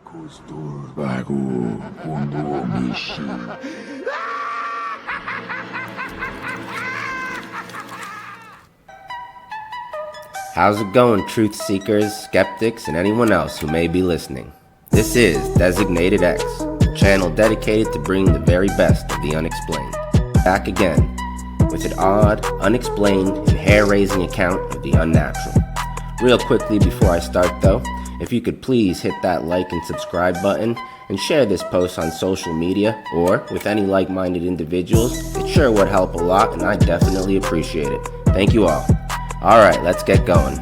How's it going, truth seekers, skeptics, and anyone else who may be listening? This is Designated X, a channel dedicated to bringing the very best of the unexplained. Back again with an odd, unexplained, and hair-raising account of the unnatural. Real quickly before I start though, if you could please hit that like and subscribe button and share this post on social media or with any like-minded individuals, it sure would help a lot and I definitely appreciate it. Thank you all. Alright, let's get going.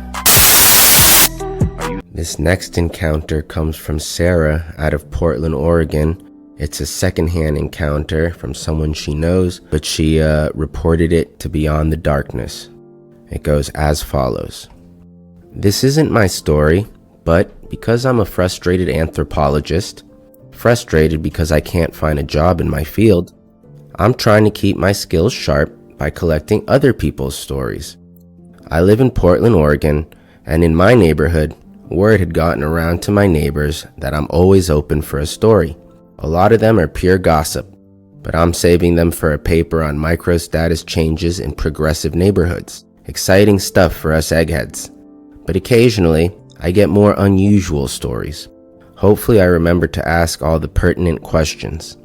This next encounter comes from Sarah out of Portland, Oregon. It's a secondhand encounter from someone she knows, but she reported it to Beyond the Darkness. It goes as follows. This isn't my story, but because I'm a frustrated anthropologist, frustrated because I can't find a job in my field, I'm trying to keep my skills sharp by collecting other people's stories. I live in Portland, Oregon, and in my neighborhood, word had gotten around to my neighbors that I'm always open for a story. A lot of them are pure gossip, but I'm saving them for a paper on micro-status changes in progressive neighborhoods. Exciting stuff for us eggheads. But occasionally, I get more unusual stories. Hopefully I remember to ask all the pertinent questions.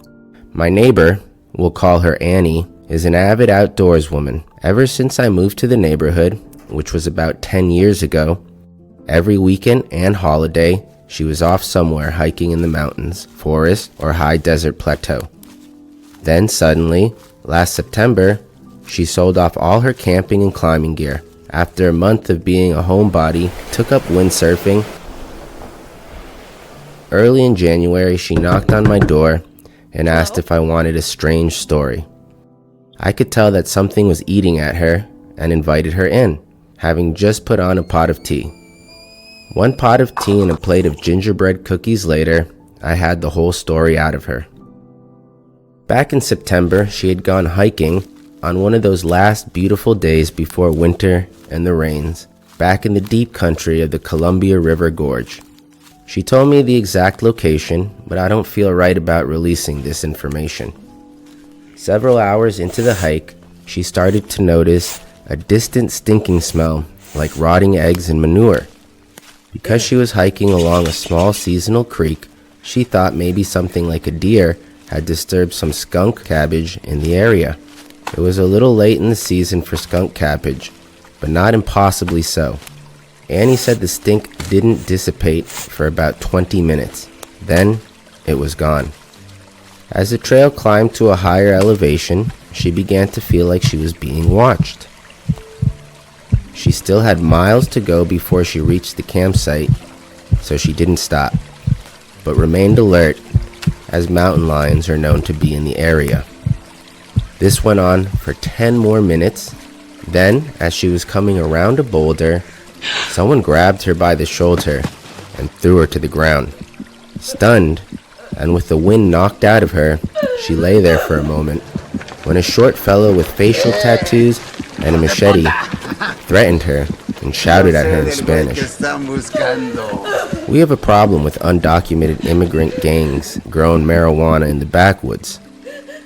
My neighbor, we'll call her Annie, is an avid outdoors woman. Ever since I moved to the neighborhood, which was about 10 years ago, every weekend and holiday, she was off somewhere hiking in the mountains, forest, or high desert plateau. Then suddenly, last September, she sold off all her camping and climbing gear. After a month of being a homebody, took up windsurfing. Early in January, she knocked on my door and asked if I wanted a strange story. I could tell that something was eating at her and invited her in, having just put on a pot of tea. One pot of tea and a plate of gingerbread cookies later, I had the whole story out of her. Back in September, she had gone hiking on one of those last beautiful days before winter and the rains, back in the deep country of the Columbia River Gorge. She told me the exact location, but I don't feel right about releasing this information. Several hours into the hike, she started to notice a distant stinking smell like rotting eggs and manure. Because she was hiking along a small seasonal creek, she thought maybe something like a deer had disturbed some skunk cabbage in the area. It was a little late in the season for skunk cabbage, but not impossibly so. Annie said the stink didn't dissipate for about 20 minutes. Then, it was gone. As the trail climbed to a higher elevation, she began to feel like she was being watched. She still had miles to go before she reached the campsite, so she didn't stop, but remained alert, as mountain lions are known to be in the area. This went on for 10 more minutes. Then, as she was coming around a boulder, someone grabbed her by the shoulder and threw her to the ground. Stunned, and with the wind knocked out of her, she lay there for a moment, when a short fellow with facial tattoos and a machete threatened her and shouted at her in Spanish. We have a problem with undocumented immigrant gangs growing marijuana in the backwoods.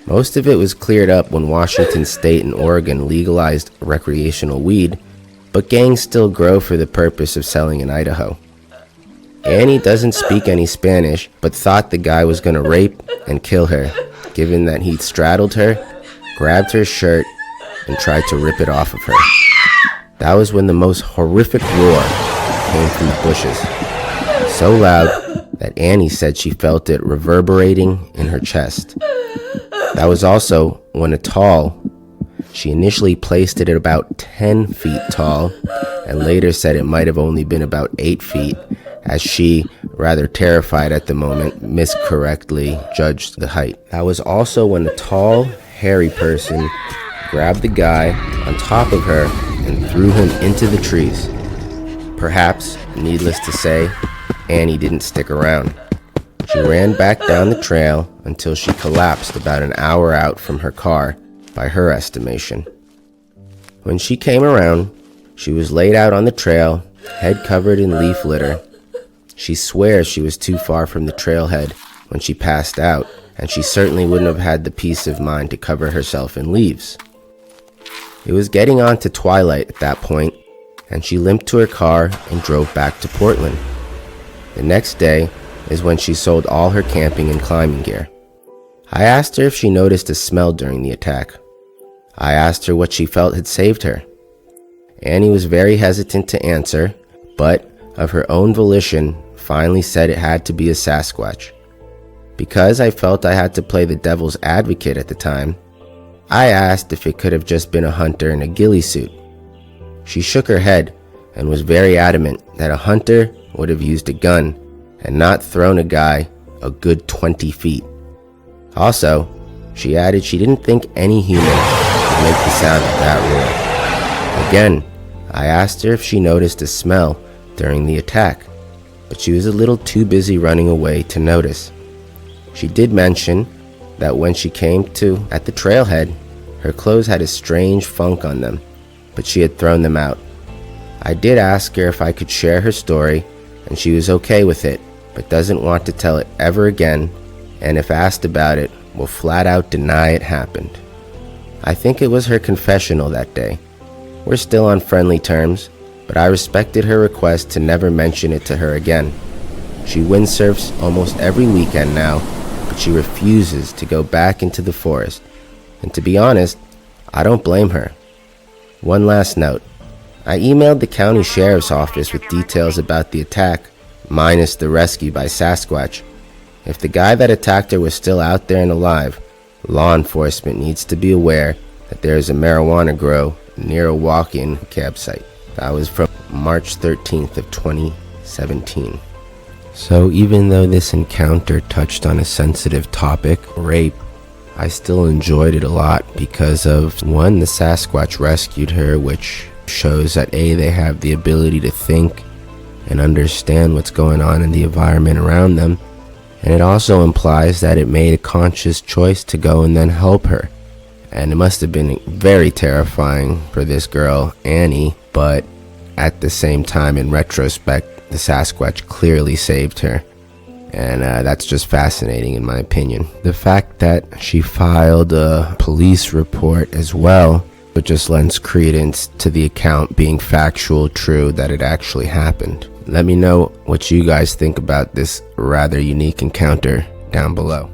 Most of it was cleared up when Washington State and Oregon legalized recreational weed, but gangs still grow for the purpose of selling in Idaho. Annie doesn't speak any Spanish, but thought the guy was going to rape and kill her, given that he'd straddled her, grabbed her shirt, and tried to rip it off of her. That was when the most horrific roar came from the bushes, so loud that Annie said she felt it reverberating in her chest. That was also when she initially placed it at about 10 feet tall, and later said it might have only been about 8 feet, as she, rather terrified at the moment, miscorrectly judged the height. That was also when a tall, hairy person grabbed the guy on top of her and threw him into the trees. Perhaps, needless to say, Annie didn't stick around. She ran back down the trail until she collapsed about an hour out from her car, by her estimation. When she came around, she was laid out on the trail, head covered in leaf litter. She swears she was too far from the trailhead when she passed out, and she certainly wouldn't have had the peace of mind to cover herself in leaves. It was getting on to twilight at that point, and she limped to her car and drove back to Portland. The next day is when she sold all her camping and climbing gear. I asked her if she noticed a smell during the attack. I asked her what she felt had saved her. Annie was very hesitant to answer, but of her own volition finally said it had to be a Sasquatch. Because I felt I had to play the devil's advocate at the time, I asked if it could have just been a hunter in a ghillie suit. She shook her head and was very adamant that a hunter would have used a gun and not thrown a guy a good 20 feet. Also, she added she didn't think any human could make the sound of that roar. Again, I asked her if she noticed a smell during the attack, but she was a little too busy running away to notice. She did mention that when she came to at the trailhead, her clothes had a strange funk on them, but she had thrown them out. I did ask her if I could share her story, and she was okay with it, but doesn't want to tell it ever again, and if asked about it, will flat out deny it happened. I think it was her confessional that day. We're still on friendly terms, but I respected her request to never mention it to her again. She windsurfs almost every weekend now, but she refuses to go back into the forest. And to be honest, I don't blame her. One last note. I emailed the county sheriff's office with details about the attack, minus the rescue by Sasquatch. If the guy that attacked her was still out there and alive, law enforcement needs to be aware that there is a marijuana grow near a walk-in campsite. That was from March 13th of 2017. So even though this encounter touched on a sensitive topic, rape, I still enjoyed it a lot because of, one, the Sasquatch rescued her, which shows that A, they have the ability to think and understand what's going on in the environment around them, and it also implies that it made a conscious choice to go and then help her. And it must have been very terrifying for this girl, Annie, but at the same time, in retrospect, the Sasquatch clearly saved her. And that's just fascinating in my opinion. The fact that she filed a police report as well, but just lends credence to the account being factual, true, that it actually happened. Let me know what you guys think about this rather unique encounter down below.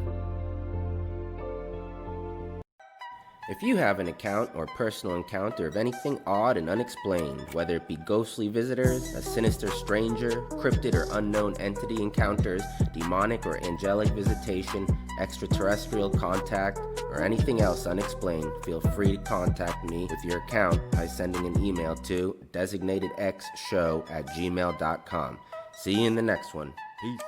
If you have an account or personal encounter of anything odd and unexplained, whether it be ghostly visitors, a sinister stranger, cryptid or unknown entity encounters, demonic or angelic visitation, extraterrestrial contact, or anything else unexplained, feel free to contact me with your account by sending an email to designatedxshow@gmail.com. See you in the next one. Peace.